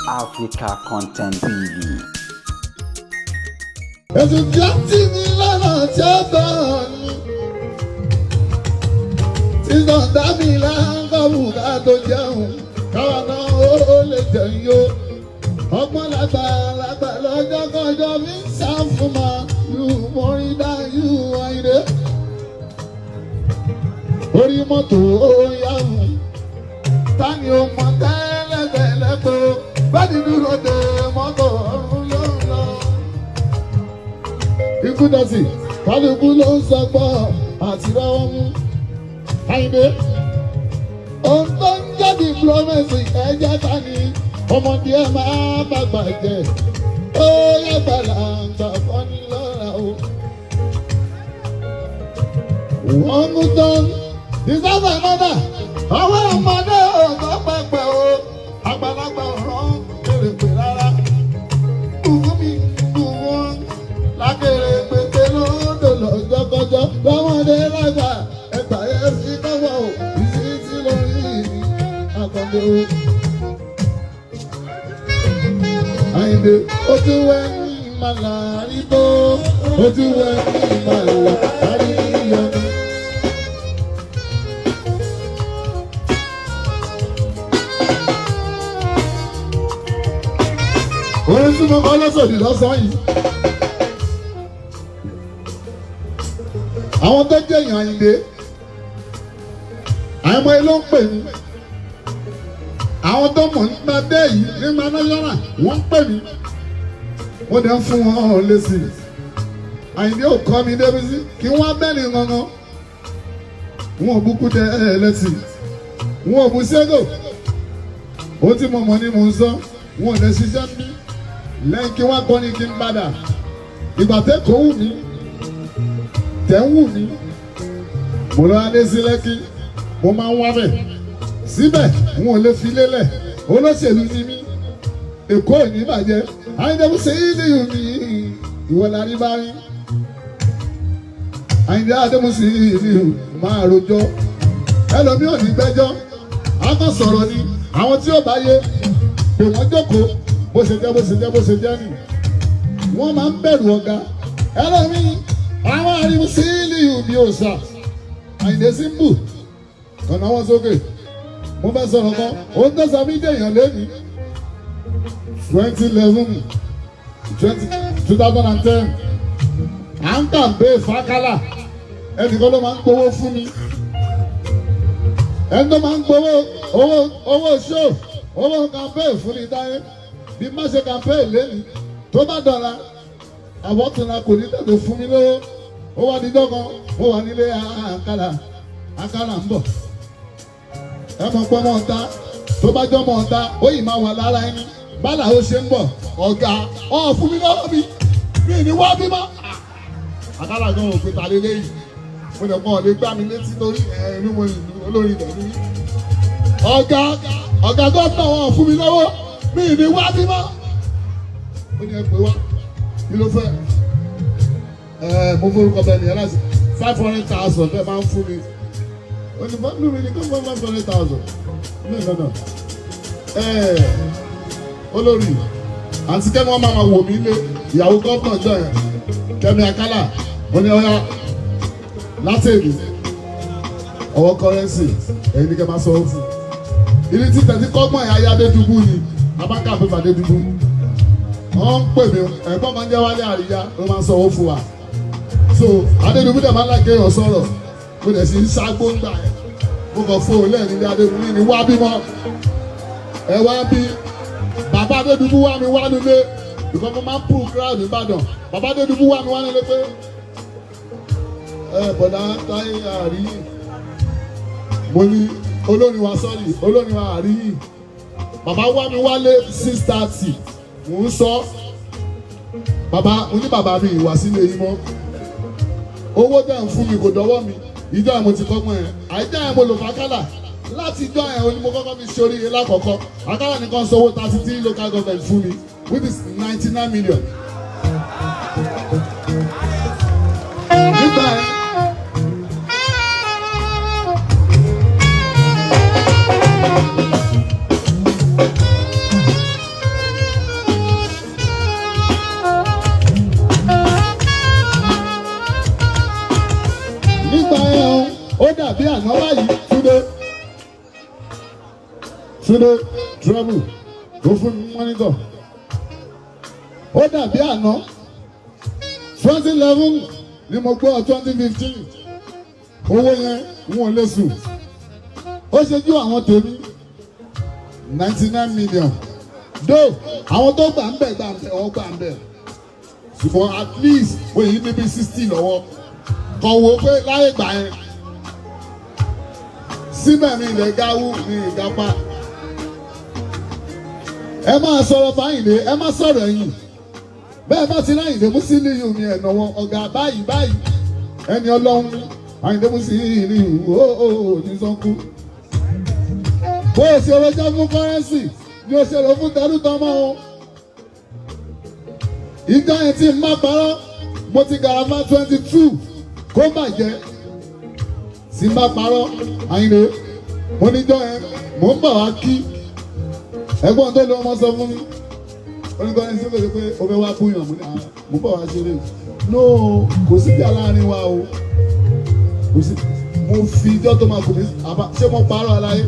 Africa Content TV. Ẹ̀sùn tí a ti ní lọ́nà tí ó bọ̀ ni. Sísọ dábì láńkọ̀bù ká tó jẹun. Káwa náà ó lè jẹun yó. Ọgbọ́n lágbà lọ́jọ́ kọjọ́ mi ń sá fún ma. Yù mọ́rí dá yù Àyìndé. Orí mọ́tò ó yàwù. Tani o mọ tẹ́lẹ̀tẹ́lẹ̀ pé báyìí dúró de mọ́tò ọ̀run yóò lọ. Ikú dọ̀sí, kálukú ló ń sọ gbọ́ àti rọ́wọ́ mú. Àyìndé, ohun tó ń jẹ́ diplomacy ẹ̀jẹ̀ ta ni ọmọdé ẹ̀ máa bàgbà jẹ́. Ó yẹ gbàlàǹgbà fọ́ni lọ́ra o. Wọ́n mú tán, ìsáfà mọ́tà, àwọn ọmọdé ọ̀gá pẹ̀pẹ̀ o. Àgbàlagbà ọ̀rọ̀ kéré pé rárá. Bùkún mi bù wọ́n lákèrè pété lódò lọ́jọ́ kọjọ́. Lọ́mọdé lágbà ẹgbà yẹn sí kọ́wọ́ o. Ìṣísí lórí àkọ́dé o. Àyìndé ó ti wẹ́ ní ìmàlà àríbó. Ó ti wẹ́ ní ìmàlà àríyọ. Orin tí mo kọ́ lọ́sọ̀dì lọ́sàn-án yìí. Àwọn tó jẹ́ èèyàn Àyìndé, àwọn ọmọ ilé ń pè mí. Àwọn tó mọ̀ nípa dé yìí ní Manáyọ́nà wọ́n ń pè mí. Wọ́n dẹ̀ ń fún wọn lésì. Àyìndé ò kọ́ mi débi sí kí wọ́n bẹ́ẹ̀ni gangan. Wọ́n ò búkú dẹ ẹlẹ́sìn. Wọ́n ò bú ségò. Ó tí mo mọ̀ ni mò ń sọ. Wọ́n ò lè ṣiṣẹ́ mi. Lẹ́yìn kí wọ́n kọ́ ni kí n padà. Ìgbà tẹ́ kò wù mí. Tẹ́ ń wù mí. Mo lọ adé sí Lẹ́kí. Mo máa ń wá bẹ̀. Síbẹ̀ wọn ò lè fi lélẹ̀. Olóṣèlú ni mí. Èkó ò ní bàjẹ́. Àyìndé mo ṣe yí nìyí mi. Ìwọ la rí bá rí. Àyìndé Adémúsì ni máa rojọ́. Ẹlòmí ò ní gbẹ́jọ́. A kàn sọ̀rọ̀ ni. Àwọn tí ó bá yé. Pè wọ́n jókòó. Bó ṣe jẹ́ bó ṣe jẹ́ bó ṣe jẹ́ nì. Wọ́n máa ń bẹ̀rù ọ̀gá. Ẹlòmí àwọn Adémúsì ni mi ò sà. Àyìndé Simbu. Ọ̀nà wọn sókè. Mo fẹ́ sọ̀rọ̀ kan. Ó ń tẹ̀sán mi dé èèyàn lẹ́nu. 2011 2010 à ń kàǹpé Fákálà. Ẹnìkan ló máa ń gbowó fún mi. Ẹni tó máa ń gbowó owó ṣó owó kàǹpé fún mi dáyé. Bí má ṣe kàǹpé lẹ́nu tó bá dọ̀la àwọ̀túnla kò ní tètè fún mi lówó. Ó wá di dọ́kan ó wà nílé àkàlà ń bọ̀. Ẹ mọ̀ pé ọmọ ọ̀tá tó bá jọ́ ọmọ ọ̀tá ó yìí máa wà lára ẹni bálà ó ṣe ń bọ̀ ọ̀gá ọ̀ fún mi lọ́wọ́ mi ní wá bímọ. Àkàlà gan òfin ta lé léyìí mo lè kọ́ ọ̀lẹ́ gbá mi létí lórí ẹ̀rín mo ìlú olórin ìdẹ̀lú. Ọ̀gá gómìnà wọn fún mi lọ́wọ́ mi ní wá bímọ. Ó ní ẹ pé wá kí ló fẹ́ mo forúkọ bẹ́ẹ̀ nìyẹn láti 500,000 fẹ́ máa ń fún mi. Onífọ́nù mi ní kó fún 500,000. No. Olórí àti Kẹ́mi wọn máa wò mí lé ìyàwó gómìnà jọ yẹn Kẹ́mi Àkàlà wọn ni ọyá látẹ̀lú ọwọ́ kọ́rẹ́nsì ẹ̀yin ní kẹ́ máa sọ ọ́ fún. Ìdí tí tẹ̀sí kọ́gbọ̀n ẹ̀yà ayé Adédùbú ni abáńkà pépà Adédùbú. Wọ́n ń pè mí ẹ̀gbọ́n máa ń jẹ́ Wálé Àríyá ló máa ń sọ ọ́ fún wa. So Adédùbú dẹ̀ máa ń láìké èèyàn sọ̀rọ̀ mo dẹ̀ sì ń ṣàgbó ń gbà ẹ̀. Mo kàn fún òun lẹ́yìn ní Adédùbú ní wá bímọ. Ẹ wá bí bàbá Adédùbú wá mi wá nílé because mo máa ń pull crowd Ìbàdàn. Bàbá Adédùbú wá mi wá nílé pé bọ̀dá táyé àríyìn. Mo ní olórin wa sọ́ọ̀lì olórin wa àríyìn. Bàbá wá mi wálé 6:30 mò ń sọ. Bàbá bàbá mi ìwà sílé yìí mọ́. Owó dẹ̀ ń fún mi kò dọ́wọ́ mi. Ìjọ ẹ̀ mo ti kọ́gbọ́n ẹ̀. Àìjẹ́ ẹ̀ mo lò fàkálà. Láti ìjọ ẹ̀ o ní mo kọ́kọ́ fi ṣorí ilé lákọ̀ọ́kọ́. Àkàlà nìkan sanwó 33 local government fún mi which is 99 million. Nígbà ẹ̀ Túndé Trouble tó fún mi mọ́nítọ̀. Ó dàbí àná 2011 ni mo gbọ́ 2015 owó yẹn wọn ò lè sùn. Ó ṣe jú àwọn tèmi 99 million. Though àwọn tó gbà ń bẹ̀ wọ́n gbà ń bẹ̀. Ṣùgbọ́n at least oyè yìí níbi 60 lọ́wọ́. Kàn wò pé láyé gbà yẹn. Síbẹ̀ mi ilẹ̀ gáwú ní ìgápá. Ẹ máa sọ̀rọ̀ fáyìnlé, ẹ má sọ̀rọ̀ ẹ̀yìn. Bẹ́ẹ̀ bá ti láyìnlé mú sí ní ìhùn ní ẹ̀nà wọn ọ̀gá báyìí báyìí. Ẹni ọlọ́run àyìnlé mú sí ní ìhùn ó ní sọ́kú. Bó o ṣe rọjọ́ fún kọ́rẹ́nsì ni o ṣe rò fún tẹrútọmọ o. Ìjọ yẹn tí n má parọ́, mo ti gàràmà 22 kó bàjẹ́. Tí n bá parọ́, àyìnlé, mo níjọ́ yẹn, mò ń bà wá kí. Ẹ̀gbọ́n tó lé ọmọ sọ fún mi. Oníkọ́ni sí pé pé o fẹ́ wá búyàn mú ní àwọn mú bọ̀ wá ṣeré. No, kò sí bí aláàárín wa o. Kò sí. Mo fi ijọ́ tó máa kù ní àbá. Ṣé mo parọ́ aláyé?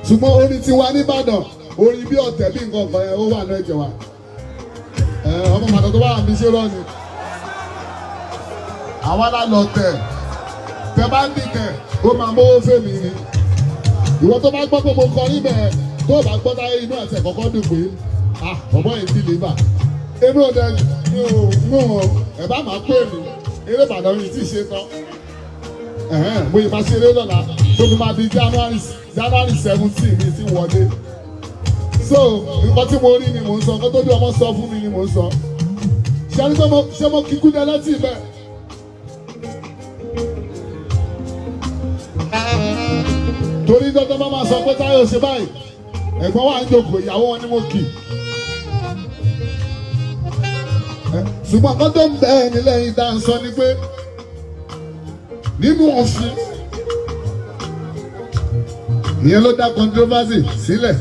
Ṣùgbọ́n orin ti wá nìbàdàn. Orin bí ọ̀tẹ̀ bí nǹkan kan yẹn ó wà ní ẹ̀jẹ̀ wa. Ọmọ màdàn tó bá wà mí ṣe rọ́ ni. Àwa la lọ tẹ̀. Tẹ bá ń dìtẹ̀, ó máa mówó fèmí ni. Ìwọ tó bá gbọ́ pé mo kọ níbẹ̀ tó bá gbọ́ táyé inú àti ẹ̀kọ́kọ́ dùn pé ọ̀bọ̀ yìí ti lè bà. Èmi ò dẹ̀ mú wọn ẹ̀ bá máa pè mí eré Ìbàdàn yìí tí ì ṣe tán. Mo yìí máa ṣeré lọ́la tó fi máa di January 17 mi ti wọlé. So nǹkan tí mo rí ni mò ń sọ, nǹkan tó bí ọmọ sọ fún mi ni mò ń sọ. Ṣé mo kíkú ní ẹlẹ́tì bẹ́ẹ̀? Torí dọ́tọ́ bá máa sọ pé Táyọ̀ ṣe báyìí ẹ̀gbọ́n wa ń jókòó ìyàwó wọn ni mo kì. Ṣùgbọ́n kan tó ń bẹ ẹ̀ nílẹ̀ yìí dá ń sọ ni pé nínú òfin ìyẹn ló dá controversy sílẹ̀.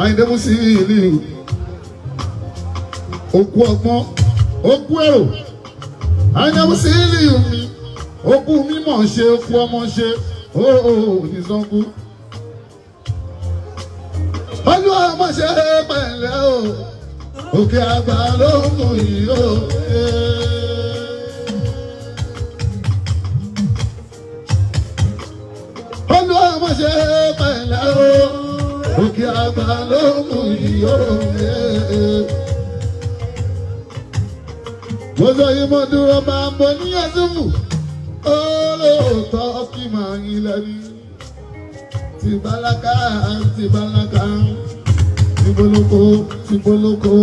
Àyìndé Músílì òkú ọgbọ́n òkú èrò. Àyìndé Músílì mi òkú mímọ̀ ṣe òkú ọmọ ṣe ní Ṣàngó. Olúwa má ṣe pẹ̀lẹ́ o, òkè àgbà ló mú yìí o. Olúwa má ṣe pẹ̀lẹ́ o, òkè àgbà ló mú yìí o. Mo sọ yìí mo dúró máa ń bọ ní ẹ̀sùnmù. Olóòótọ́ kí máa yin lẹ́ni. Tìbálaka tìbálaka tìbólókó tìbólókó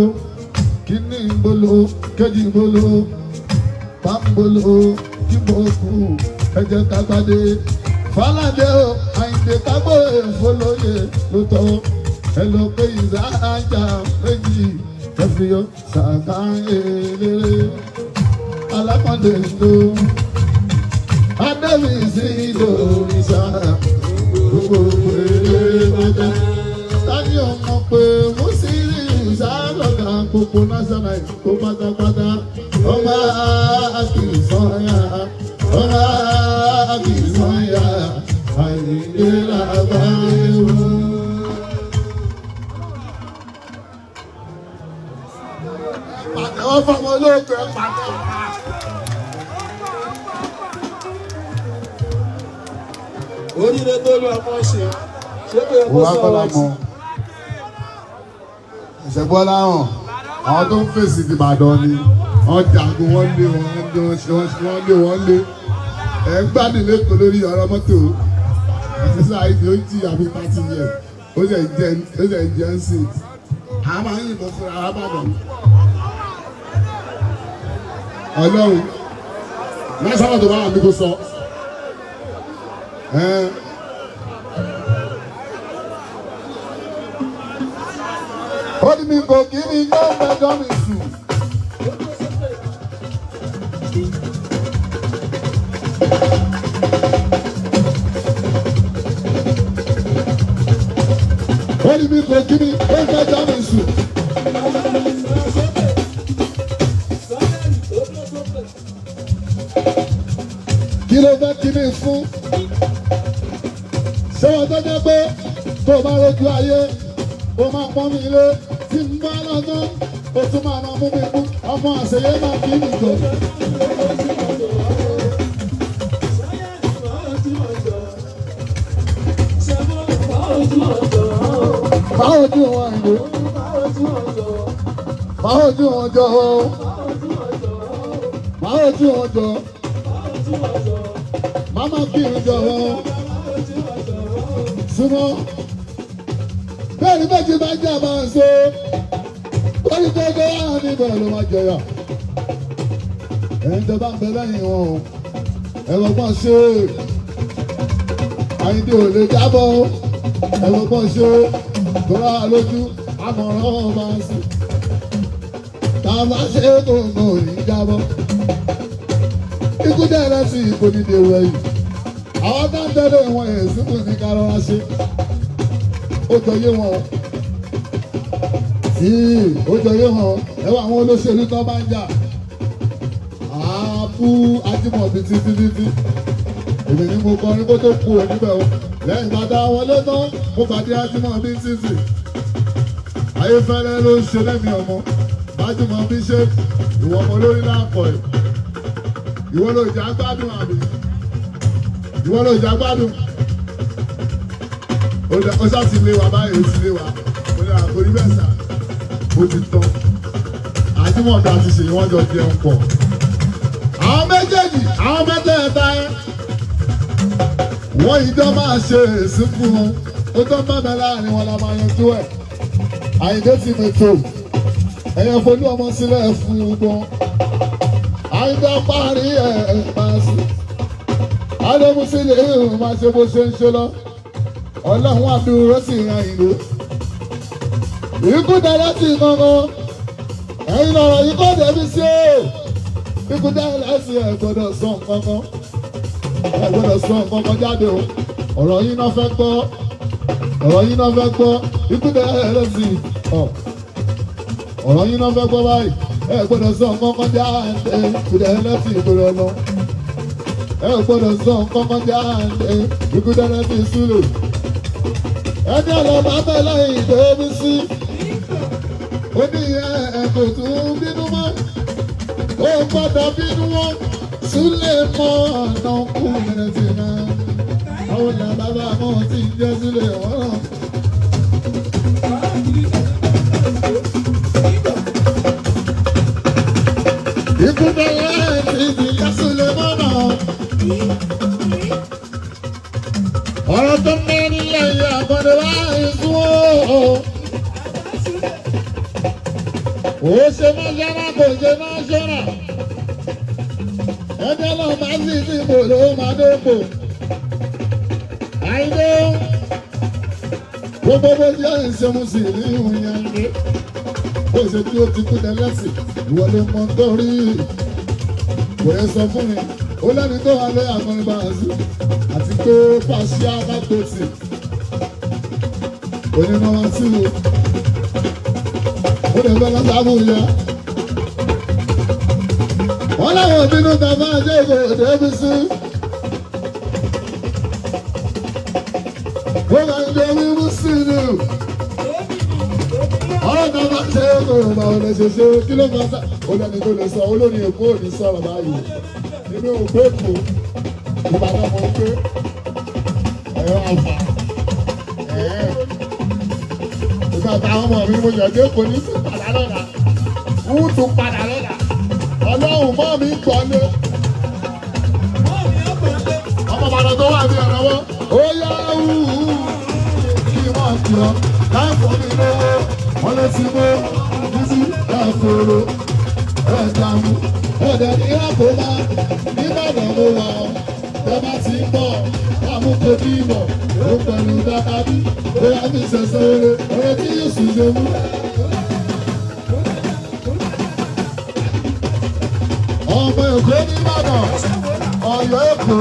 kíní ìbóló kejì ìbóló pàmbóló kíbókù ẹ̀jẹ̀ kágbádé Fálàdé o Àyìndé kágbó èfólóyè lótọ́ ẹ lọ pé ìzájà méjì ẹ̀fìyọ́ sàkà eléré alákọ̀ọ́dé ló. Adébí sí lórí sáà gbogbo èrè ọjà. Tani ọmọ pé Músílì sálọ̀gà gbogbo national kó pátápátá. Ọmọ Akínsọ́yà, ọmọ Akínsọ́yà, Àyìndé làbáyé wò. Pàtẹ́wọ́ fọmọ olóògbé pàtẹ́wọ́. Oríire tó lu ọmọ ṣe pé ẹkọ sọ̀rọ̀ ẹtì. Ìṣẹ̀bọ́lá hàn àwọn tó ń fèsì ti Ìbàdàn ni wọ́n jagun wọ́n lé wọ́n lé ẹ̀ ń gbádùn lẹ́kọ̀ọ́ lórí ọ̀rọ̀ mọ́tò ẹ̀sẹ̀ àìdí ó jí àbí 30 years ó sì jẹ́ ń sìn àwọn máa ń yìnbọn fúnra arábàdàn Ọlọ́run lọ́sọ̀rọ̀ tó bá wà ní kò sọ. Ó ní mi kò kí ni yóò mẹ́jọ mi sùn. Ó ní mi kò kí ni yóò mẹ́jọ mi sùn. Kí ló fẹ́ kí mi fún? ṣé wọn tó jẹ́ pé tó bá rojú ayé ó máa pọ́n mi lé tí n bá lọ́nà ó tún máa mú mi mú ọmọ àṣeyẹ máa bí mi jọ. Báwo tí wọn ìlú? Báwo tí wọn jọ o? Báwo tí wọn jọ? Màmá kiri jọ o. Súnmọ́. Bẹ́ẹ̀ni méjì bá jẹ́ àbá ń so. Lórí gbogbo àwọn níbẹ̀ ló máa jẹyà. Ẹ̀yin tó bá ń bẹ lẹ́yìn wọn o. Ẹ̀rọ pọ̀ ṣe. Àyíndé ò lè jábọ̀ o. Ẹ̀rọ pọ̀ ṣe. Tọ́lá lójú àmọ̀ràn ọba sí. Tàbá ṣe gbogbo ní jábọ̀. Ikú dẹ̀rẹ̀ sí ipò nídìí ewu ẹ̀yìn. Àwọn tó ń tẹ́lẹ̀ wọn èsì kù ní kárọ́rá ṣe. Ó jọ yé wọn. Tí ó jọ yé wọn. Ẹ wá àwọn olóṣèlú tó bá ń jà. Àápú Ajímọ̀bí títí. Èmi ni mo kọrin kó tó kú níbẹ̀ o. Lẹ́yìn bàtà wọlé tán, mo pàdé Ajímọ̀bí títì. Ayéfẹ́lẹ́ ló ń ṣe lẹ́mìí ọmọ. Ajímọ̀bí ṣe ìwọ ọmọ lórí láàpọ̀ ẹ̀. Ìwọ ló jà gbádùn àbí? Ìwọ ló jà gbádùn? Ó ṣáà ti lé wa báyìí, ó ti lé wa. Mo ní àkórí bẹ́ẹ̀ sà, ó ti tán. Ajímọ̀bí àti Ṣèyí wọ́n jọ jẹun pọ̀. Àwọn méjèèjì, àwọn mẹ́tẹ̀ẹ̀ta ẹ̀. Wọ́n ìjọ máa ṣe èsì fún wọn. Ó tán bá bẹ láàrin wọn la máa yanjú ẹ̀. Àyìndé ti mètò. Ẹ̀yẹ folú ọmọ sílẹ̀ fún wọn. Àyìndé parí ẹ̀ máa sí. Adémúsílẹ̀ ìhùn máa ṣe bó ṣe ń ṣe lọ. Ọlọ́run àdúró sì yan ìlú. Ikú dára sí kankan. Ẹ̀yin lọ̀rọ̀ yìí kọ́ débi sí o. Ikú dára sí ẹ̀ gbọ́dọ̀ sọ kankan. Ẹ gbọ́dọ̀ sọ kankan jáde o. Ọ̀rọ̀ yìí náà fẹ́ gbọ́. Ọ̀rọ̀ yìí náà fẹ́ gbọ́. Ikú dára sí ọ̀. Ọ̀rọ̀ yìí náà fẹ́ gbọ́ báyìí. Ẹ gbọ́dọ̀ sọ kankan jáde. Ikú dára sí ìgboro lọ. Ẹ gbọ́dọ̀ sọ kankan jáde. Ikú dára sí ìsúlò. Ẹni ọlọ́mọ bẹ́ẹ̀ lẹ́yìn ìdóbi sí. Ó ní ẹ̀ kò tún bínú mọ́. Ó gbọ́dọ̀ bínú wọn. Súlẹ̀ mọ́ ọ̀nà kú mẹ́rẹ̀ẹ́sì náà. Àwọn ọ̀nà bàbá mọ́ ti ń jẹ́ sílẹ̀ wọ́n. Ikú bẹ̀rẹ̀ ti di Yásúlẹ̀ mọ́nà. Ọ̀rọ̀ tó mẹ́rin lẹ́yìn àgbọ̀dọ̀ láì sún ó. Ó ṣe máa yára kò ṣe máa ṣọ́ra. Ẹgbẹ́ náà máa sì sí ipò ló máa dépò. Àìdé gbogbo bó jẹ́ ìṣẹ́mu sí ní ìhun yẹn ní. Ó ṣe tí ó ti kú tẹ́lẹ̀sì, ìwọ ló mọ torí. Kò yẹ sọ fún mi, ó lẹ́ni tó wà lẹ́yìn àkọrin bá a sí. Àti pé pàṣẹ akápòtì. Onímọ̀ wọn sí o. Ó lè fẹ́ lọ́sàbù yẹ. Wọ́n láwọn òbínú tàbá jẹ́ ìgò débi sí. Wọ́n máa ń jẹ wíwú sí ni. Ọ̀rọ̀ tàbá jẹ́ ìgò ìgbà ò lè ṣe ṣe kí ló máa sá. Ó lẹ́ni tó lè sọ olórin Èkó ò ní sọ̀rọ̀ báyìí. Nínú ògbó Èkó, Ìbàdàn mọ̀ pé ẹ̀rọ àfà. Ìgbà táwọn ọmọ mi mo yàn dé kò ní sí padà lọ́la. Wọ́n tún padà lọ́la. Ọlọ́run mọ́ mi gbọ́lé. Ọmọ bàbá tó wà ní ọ̀rọ̀ wọn. Ó yá kí wọ́n kì ọ́. Láì fún mi lówó. Wọ́n lè ti mú bísí ẹ̀fọ́rọ̀ ẹ̀dàmú. Ẹ̀dẹ̀ ní àkóbá. Nígbàdàn mo wà ọ́. Bẹ́ẹ̀ bá ti ń bọ̀. Àmúkò bí ìbọ̀. Ó pẹ̀lú dáadáa bí. Bóyá mi ṣẹ̀ṣẹ̀ oore. Oore tí yóò sì lè mú. Ọmọ Èkó ní Ìbàdàn, Ọ̀yọ́ Èkó,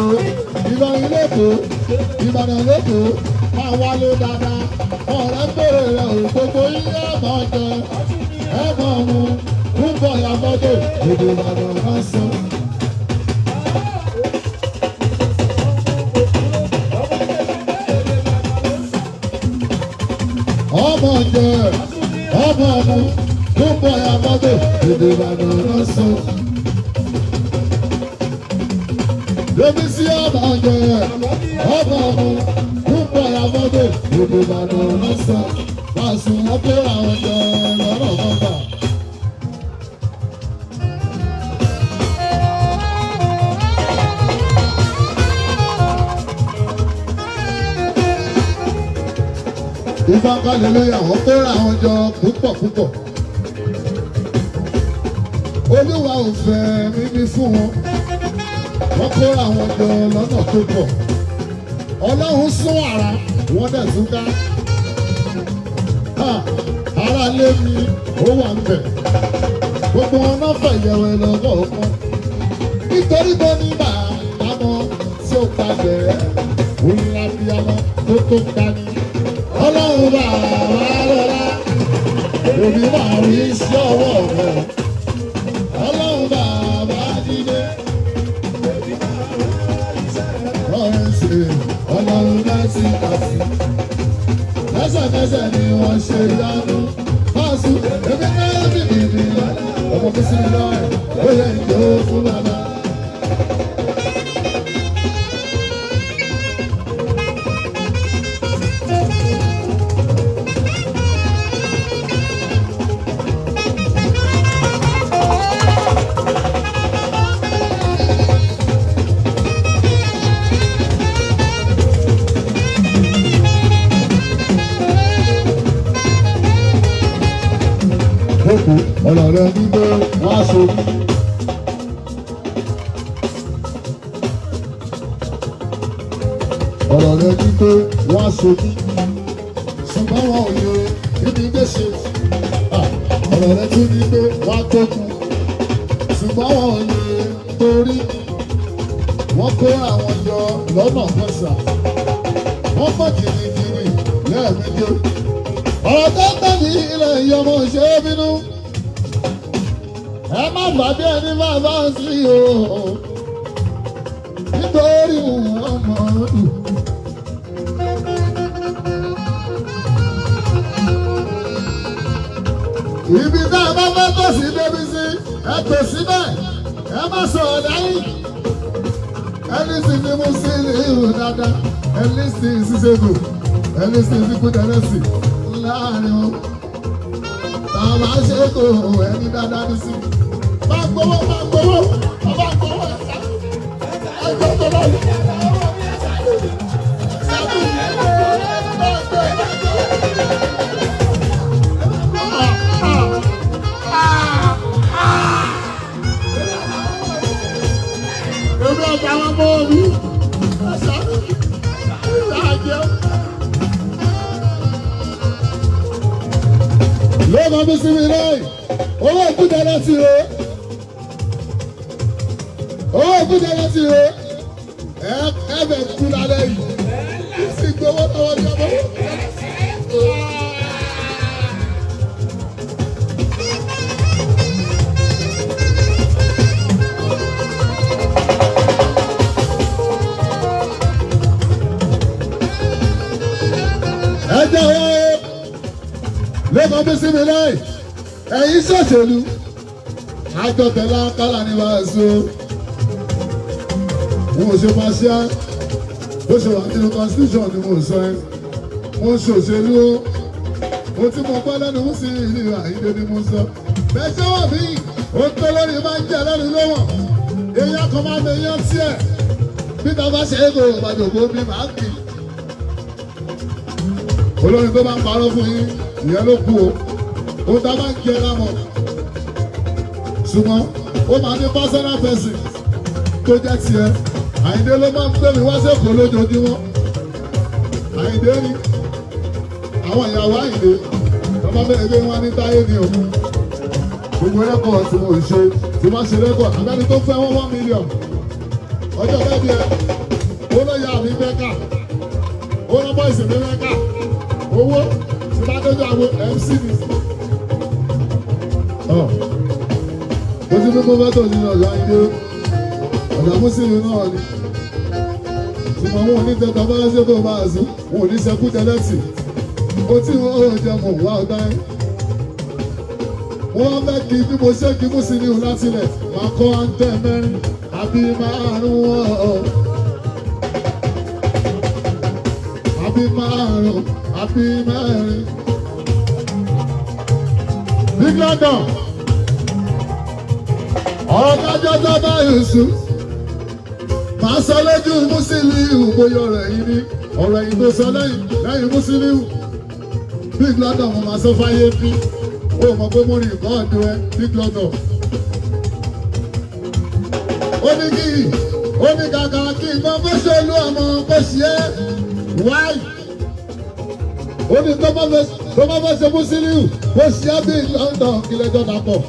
Ìlọrin lẹ́kọ̀ọ́, Ìbàdàn lẹ́kọ̀ọ́, máa wálé dáadáa. Ọ̀rẹ́ bèrè rẹ̀ ò gbogbo ilé ẹ̀mọ́ jẹ, ẹ̀mọ́ mu, ń bọ̀ yàgbọ́dọ̀, èdè Ìbàdàn máa sọ. ọmọ jẹ ọmọ ọmọ tó ń bọ̀ ya mọ́tò èdè Ìbàdàn lọ sọ. Lóbi sí ọmọ jẹ ọmọ ọmọ tó ń bọ̀ ya mọ́tò èdè Ìbàdàn lọ sọ. Pàṣẹ wọn pé àwọn jẹ lọ́rọ̀ mọ́tà. Ìfọ̀kànlélóyè àwọn tó ra àwọn jọ púpọ̀. Olúwa ò fẹ́ mímí fún wọn. Wọ́n kó àwọn jọ lọ́nà tó pọ̀. Ọlọ́run sún àrà wọ́n dẹ̀ tún ká. Ará lé mi ó wà ń bẹ̀. Gbogbo wọn náà fẹ̀yẹ̀wẹ̀ lọ́gọ́ ọ̀kan. Nítorí bó ní bàbá mọ́ tí ó pa bẹ̀rẹ̀. Òun abiyamọ tó tó ga ni. Ọlọ́run bá wà lọ́la, èmi máa rí iṣẹ́ ọwọ́ rẹ̀. Ọlọ́run bá wà dídé, ọ̀rẹ́ ṣe ọlọ́run láti kàsí. Lẹ́sẹ̀kẹsẹ̀ ni wọ́n ṣe ìyanu. Fáṣù èmi náà bí ìdí ọmọ mi sí lọ́rẹ̀, ó yẹ ìjọ fún bàbá. Ọ̀rọ̀ rẹ̀ gbígbé wá sórí. Ọ̀rọ̀ rẹ̀ gbígbé wá sórí. Ṣùgbọ́n wọn ò yẹ níbi gbèsè. Ọ̀rọ̀ rẹ̀ tún ní pé wá tókù. Ṣùgbọ́n wọn ò yẹ torí. Wọ́n kó àwọn jọ lọ́nà kọsà. Wọ́n pọ̀ jìnnìjìnnì lẹ́ẹ̀mejì. Ọ̀rọ̀ tó ń tẹ̀lé ilẹ̀ ìyọmọ ṣe é bínú. Ẹ má gbàgbé ẹni máa bá ń sí o. Nítorí ọmọ ọdún. Ibi tá a bá fẹ́ tò sí débi sí, ẹ tò síbẹ̀, ẹ má sọ̀rọ̀ dáyìn. Ẹni sì ni mo sí ní ìhù dáadáa, ẹni sì ń ṣiṣẹ́ gò, ẹni sì ń kú tẹ́lẹ̀sì láàrin o. Bàbá ṣe kò ẹni dáadáa ní sí. Máa gbowó, bàbá gbowó ẹ̀ka. Ẹjọ́ tó lọ sí. Èmi ọ̀gá wọn mọ́ mi. Lọ́mọ mi sí mi láì, owó òkúta láti rẹ̀. Owó òkúta láti rẹ̀. Ẹ̀bẹ̀ kú lálẹ́ yìí. Sì gbowó lọ́wọ́ ní ọmọ. Ẹ jẹ́ wọ́n lọ́mọ bí sí mi láì ẹ̀yin ṣòṣèlú àjọtẹ̀lá kálá ní wàásù wọn ò ṣe máa ṣe á bó ṣe wà nínú constitution ni mo sọ ẹ́ mo ṣòṣèlú o tí mo gbọ́ lẹ́nu sí ìlú Àyìndé ni mo sọ bẹ́ẹ̀ ṣé wà mí o tó lórí máa ń jẹ́ lẹ́nu lọ́wọ́ èèyàn kan máa ń bẹ yán sí ẹ̀ bí ta bá ṣe é kó o máa dògbò bí màá kì í olórin tó bá ń parọ́ fún yín ìyẹn ló kú o ó dá bá ń jẹ lámọ̀ ṣùgbọ́n ó máa ní personal person tó jẹ́ tiẹ̀ Àyìndé ló máa ń gbé mi wá sẹ́kọ̀ọ́ lójoojúmọ́ Àyìndé ni àwọn ìyàwó Àyìndé bàbá bẹ̀rẹ̀ pé wọ́n ní táyé ni o gbogbo rẹ́kọ̀ọ́ tí mo ṣe tí wọ́n ṣe rẹ́kọ̀ọ́ àbẹ́ni tó fẹ́ wọ́n 1 million ọjọ́ bẹ́ẹ̀ bí ẹ ó lọ yà mí mẹ́kà ó lọ bọ́ ìsìn mi mẹ́kà owó tí bá dójú àwọn MC mi. Ó ti fún mọ́tò nínú ọ̀gá Àyìndé ọ̀gá Mùsùlùmí náà ni. Ṣùgbọ́n wọn ò ní tẹ́tà bá ṣe tó bá a sùn, wọn ò ní ṣekú tẹ́lẹ̀sì. mo tí wọ́n jẹ mọ̀ wá ọ̀dá ẹ̀. Wọ́n fẹ́ kí bí mo ṣe kí Musiliu látilẹ̀ máa kọ́ àǹtẹ̀ mẹ́rin àbí márùn-ún àbí márùn-ún àbí mẹ́rin. Big London ọ̀gájọ́ tó bá Yusuf máa sọ lójú Musiliu bóyá ọ̀rọ̀ yìí ní ọ̀rọ̀ yìí tó sọ lẹ́yìn Musiliu. Big London mo máa sọ fáyé bí ó mọ̀ pé mo rìn kọ́ ọ̀dọ̀ ẹ Big London. Ó ní kàkà kí n gbọ́ fẹ́ ṣe olú ọmọ kó ṣe é wáì. Ó ní tó bá fẹ́ ṣe Musiliu kó ṣe é Big London kí lẹ́jọ́ dàpọ̀.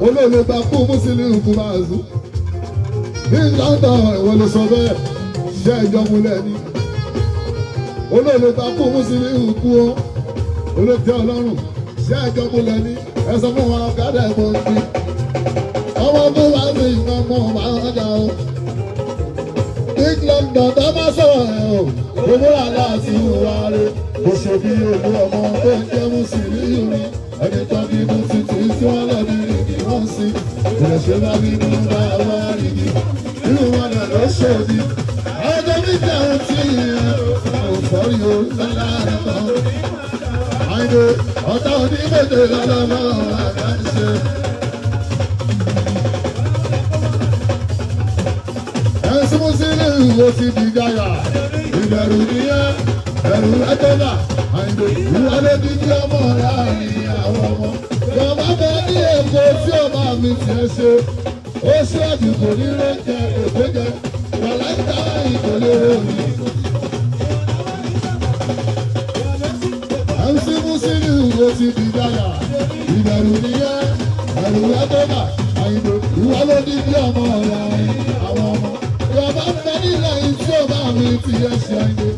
Olóòlù bá kú Musiliu kú máa zú. Big London ìwọ ló sọ bẹ́ẹ̀ ṣe ìjọ múlẹ̀ ni. Olóòlù bá kú Musiliu kú ó. Olóòtú Ọlọ́run ṣe ìjọ múlẹ̀ ni. Ẹ sọ fún wọn kádà ẹ̀mọ́ ní. Ọmọ bó wá sí ìkan mọ́ máa ń jà ó. Big London tó bá sọ̀rọ̀ ẹ̀ o. Òmúra láti wà rẹ̀. Kò ṣe bí olú ọmọ tó ń jẹ́ Musiliu ni. Ẹni tó bínú títí tí wọ́n lọ ní ìdí wọ́n sí. Ìrẹsẹ̀ bá bínú bá wá rí ni. Inú wọn lọ lọ ṣòdì. Àwọn tó ní jẹun tí òfòrí o lọ́la ẹ̀kọ́. Àìdè ọ̀tá onígbèdè lọ́lọ́mọ́ àdáṣe. Ẹ̀sùn Musiliu ó ti di jáyà. Ìbẹ̀rù nìyẹn, ẹ̀rù ẹ̀tọ́lá. Àìdè ìwọlé bí kí ọmọ láàrin àwọn ọmọ. Bàbá bẹ ní èkó tí ọba mi ti ẹ ṣe. Ó ṣe àdìgbò ní rẹ́jẹ èkó jẹ. Wàlá ìta ìkọlé omi. Ẹ̀sìn Musiliu ó ti di jáyà. Ìbẹ̀rù nìyẹn, ẹ̀rù ẹ̀tọ́lá. Àìdè ìwọlé bí kí ọmọ láàrin àwọn ọmọ. Bàbá bẹ nílẹ̀ yìí tí ọba mi ti ẹ ṣe àìdè.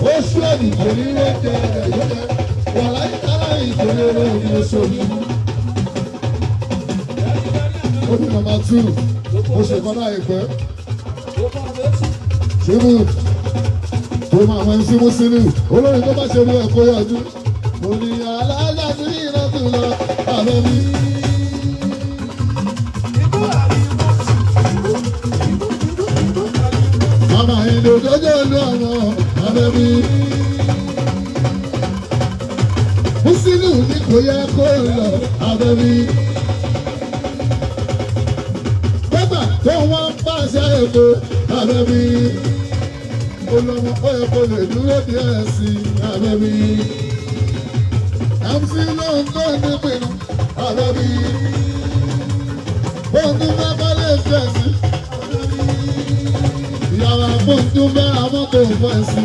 Ó ṣe àdìgbò ní rẹ́jẹ èkó jẹ. Wàlá ìta ìkọlé omi oṣooṣù. Ó ní nọ́mbà 2, mo ṣe kọ́ náà ìpẹ́. Ṣébù tó máa wọ́n sí Musiliu, olórin tó bá ṣe mú ẹ̀kọ́ yọjú. Mo ní aláàlá sí ìrántí lọ, àbẹ̀ mi. Màmá ìlú jọjọ́ ìlú àwọn àbẹ̀ mi. Musiliu ní kò yẹ kó lọ, àbẹ̀ mi. Tó wọ́n ń pàṣẹ èkó àbẹ̀bí. Olọ́mọ ọ̀yọ́ kò lè dúró díẹ̀ sí àbẹ̀bí. MC náà ń tó nípinnu àbẹ̀bí. Bóńdún bá bá lè fẹ̀ sí. Ìyàwó bóńdún bá amọ́tò fẹ̀ sí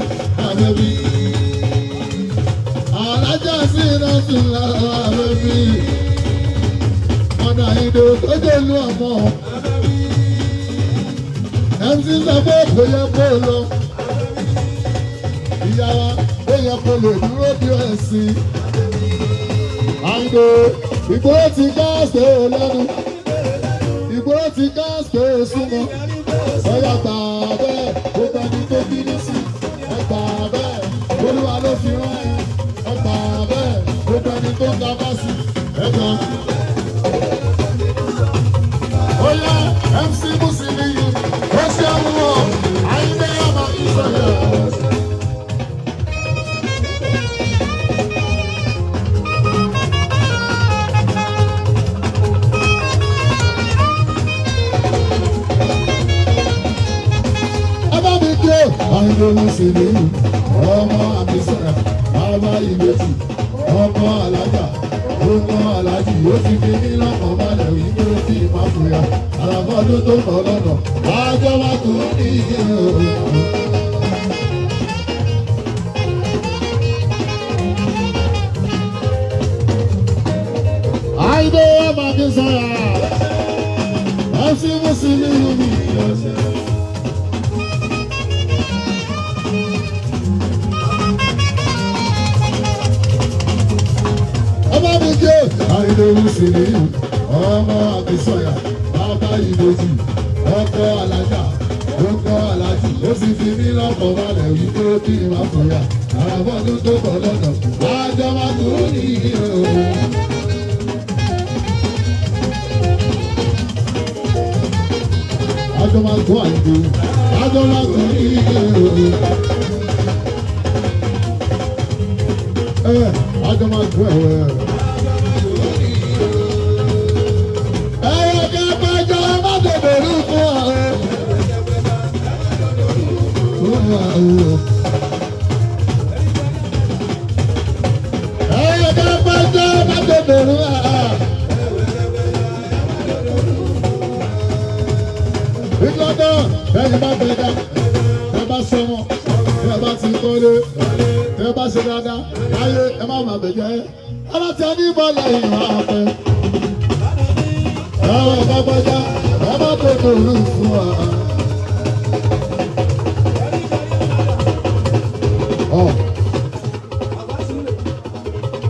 àbẹ̀bí. Alájà sí iná tún lọ àbẹ̀bí. Ọ̀nà ìdò tó dé lu ọmọ. MC sọ pé kò yẹ kó lọ. Ìyá wa ó yẹ kó lè dúró bí ẹ̀sìn. Àìdè ìgboro ti gáàsì lẹ́nu. Ìgboro ti gáàsì súnmọ́. Ọ̀yà gbà bẹ́ẹ̀ gbogbo ẹni tó bínú sí. Ẹ gbà bẹ́ẹ̀ Olúwa ló fi rán ẹ. Ẹ gbà bẹ́ẹ̀ gbogbo ẹni tó ga bá sí. Ẹ gbà. Ó yá MC Musiliu. Àìdè Musiliu, ọmọ àbísọ̀rọ̀, bàbá ìbejì, ọmọ alájà, ọmọ alájì, ó ti fi ní lọ́kàn balẹ̀ wípé ó ti máa fòyà. Àlàfọ́dún tó kọ̀ lọ́nà, àjọ wa kò ní ìdí òòrùn. Àìdè ọmọ àbísọ̀rọ̀, MC Musiliu mi ọ̀sẹ̀. Àìdè Musiliu, ọmọ àbísọ̀yà, bàbá ìbejì, ọkọ alájà, ọkọ alájì, ó sì fi mí lọ́kàn balẹ̀ wípé ó bí ìmọ̀ fòyà. àwọn ọdún tó bọ̀ lọ́nà àjọ máa tó nìyí o. Àjọ máa tó àìkú àjọ máa tó nìyí o. Àjọ máa tó ẹ̀wẹ̀. Ẹ̀rọ kẹfẹ́jọ má tètè rú fún ọ̀rẹ́. Ẹ̀rọ kẹfẹ́jọ má tètè rú ọ̀rẹ́. Ìjọba ẹ̀yin bá bẹ̀rẹ̀ ẹ bá sọmọ ẹ bá ti kọ́lé ẹ bá ṣe dáadáa láyé ẹ má má bẹ̀jẹ̀ ẹ bá ti ẹni bọ́ọ̀lù ẹ̀yìn wá pẹ́. Ẹ̀rọ kẹfẹ́jọ ẹ má tètè rú fún ọ̀rẹ́.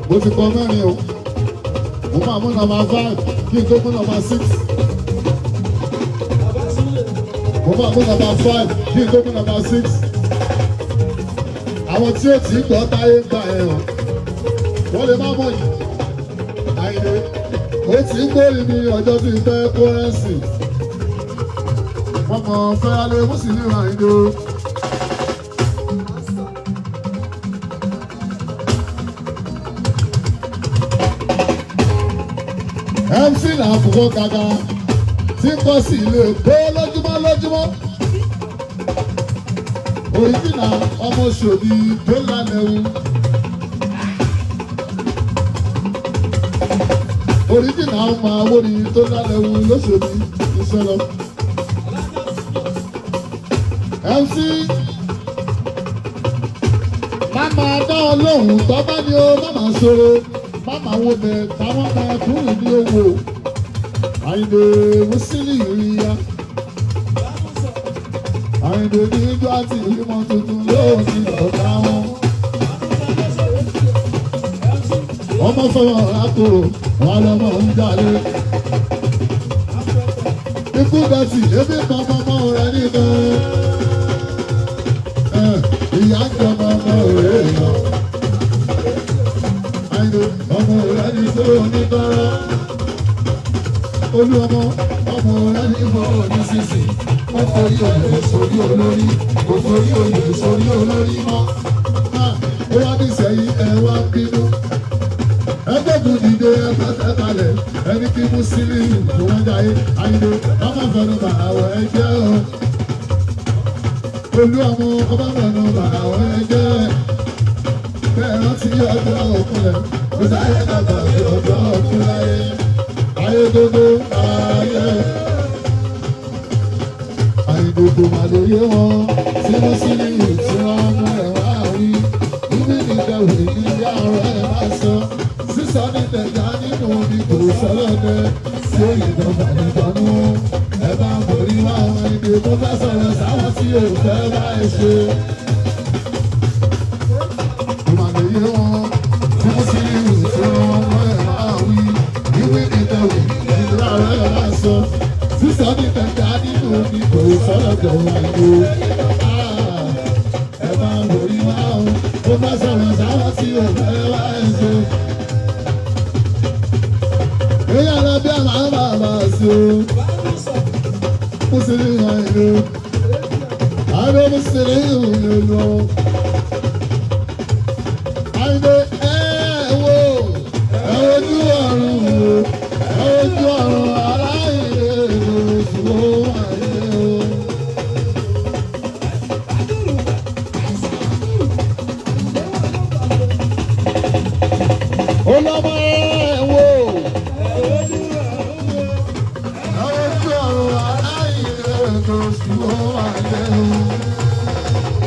Mo ti kọ mẹ́rin o, mo máa mú nọ́mbà 5 kí n tó mú nọ́mbà 6. Mo máa mú nọ́mbà 5 kí n tó mú nọ́mbà 6. Àwọn tí ó ti gbọ́ táyé gbà ẹ̀ hàn, wọ́n lè má mọ̀ yìí. Àyìnbó, ó ti ń gbórí ní ọjọ́ tí ń fẹ́ kọ́rẹ́nsì. Wọ́n mọ̀ fẹ́ alẹ́ wọ́n sì ní àyìnbó. MC là ń fọwọ́ gaga tí ń kọ́ sí ilé pé lójúmọ́. Òrìjìnà ọmọ ṣòdì tó lálẹ́wù. Òrìjìnà ọmọ àwòrì tó lálẹ́wù lóṣòdì ìṣẹ̀lẹ̀. MC máma dá ọ lóhùn tó bá ní o máma ṣòro. Mama wo bẹ táwọn bá kúrò ní owó Àyìndé wíṣílì ìrìyà Àyìndé ní ijó àti ìmọ̀ tuntun yóò ti ọ̀gá wọn. Ọmọ fọwọ́ àkóró wọn lọmọ ń jalè. Ikú dọ̀tí ebi kan mọ́mọ́ rẹ nìkan. Ìyá ń jọ mọ́mọ́ rẹ yàn. Ọmọ rẹ̀ ní tó ní tọ́rọ. Olú ọmọ rẹ̀ ní bọ́ ní sísì. Wọ́n forí oyè sórí olórí. Kò forí oyè sórí olórí mọ́. Ó wá ní sẹ́yìn ẹ wá bínú. Ẹgbẹ́gun dìde ẹgbẹ́ tẹ́kalẹ̀. Ẹni kí mú sílí tó wọ́n jáyé. Àyìnbó ọmọ fẹnu bàwọ̀ ẹgbẹ́ o. Olú ọmọ fẹnu bàwọ̀ ẹgbẹ́. Bẹ́ẹ̀ rántí ọjọ́ òkúnlẹ̀. Ìsáyé dàgbà sí ọjọ́ ọ̀tún láyé, ayé gbogbo ayé. Ayé gbogbo màlóyé wọn, sínú sílíù tí wọ́n mú ẹ̀ wá wí. Ibi nìkẹ̀wé ìyá ọ̀rọ̀ ẹ̀ máa sọ. Sísọ ní tẹ̀gá nínú omi kò sọ́lọ́dẹ. Tí ó yẹ dọ̀gbà nìkanú. Ẹ bá ń borí wá àwọn èdè tó fẹ́ sọ̀rọ̀ sáwọn tí ò fẹ́ bá ẹ ṣe. Màlóyé wọn. Sísọ ní tẹ̀ka nínú omi kò sọ́lọ́dọ̀ wáyé. Ẹ máa ń borí wá o, ó bá sọ̀rọ̀ sáwọn tí ò fẹ́ wá ẹ̀ṣẹ̀. Èyí àlọ́ bí àmà bàbá sí o, mo sì rí ìhàn ìlú. Àìdó mo sì rí ìhùn ìlú. Àìdó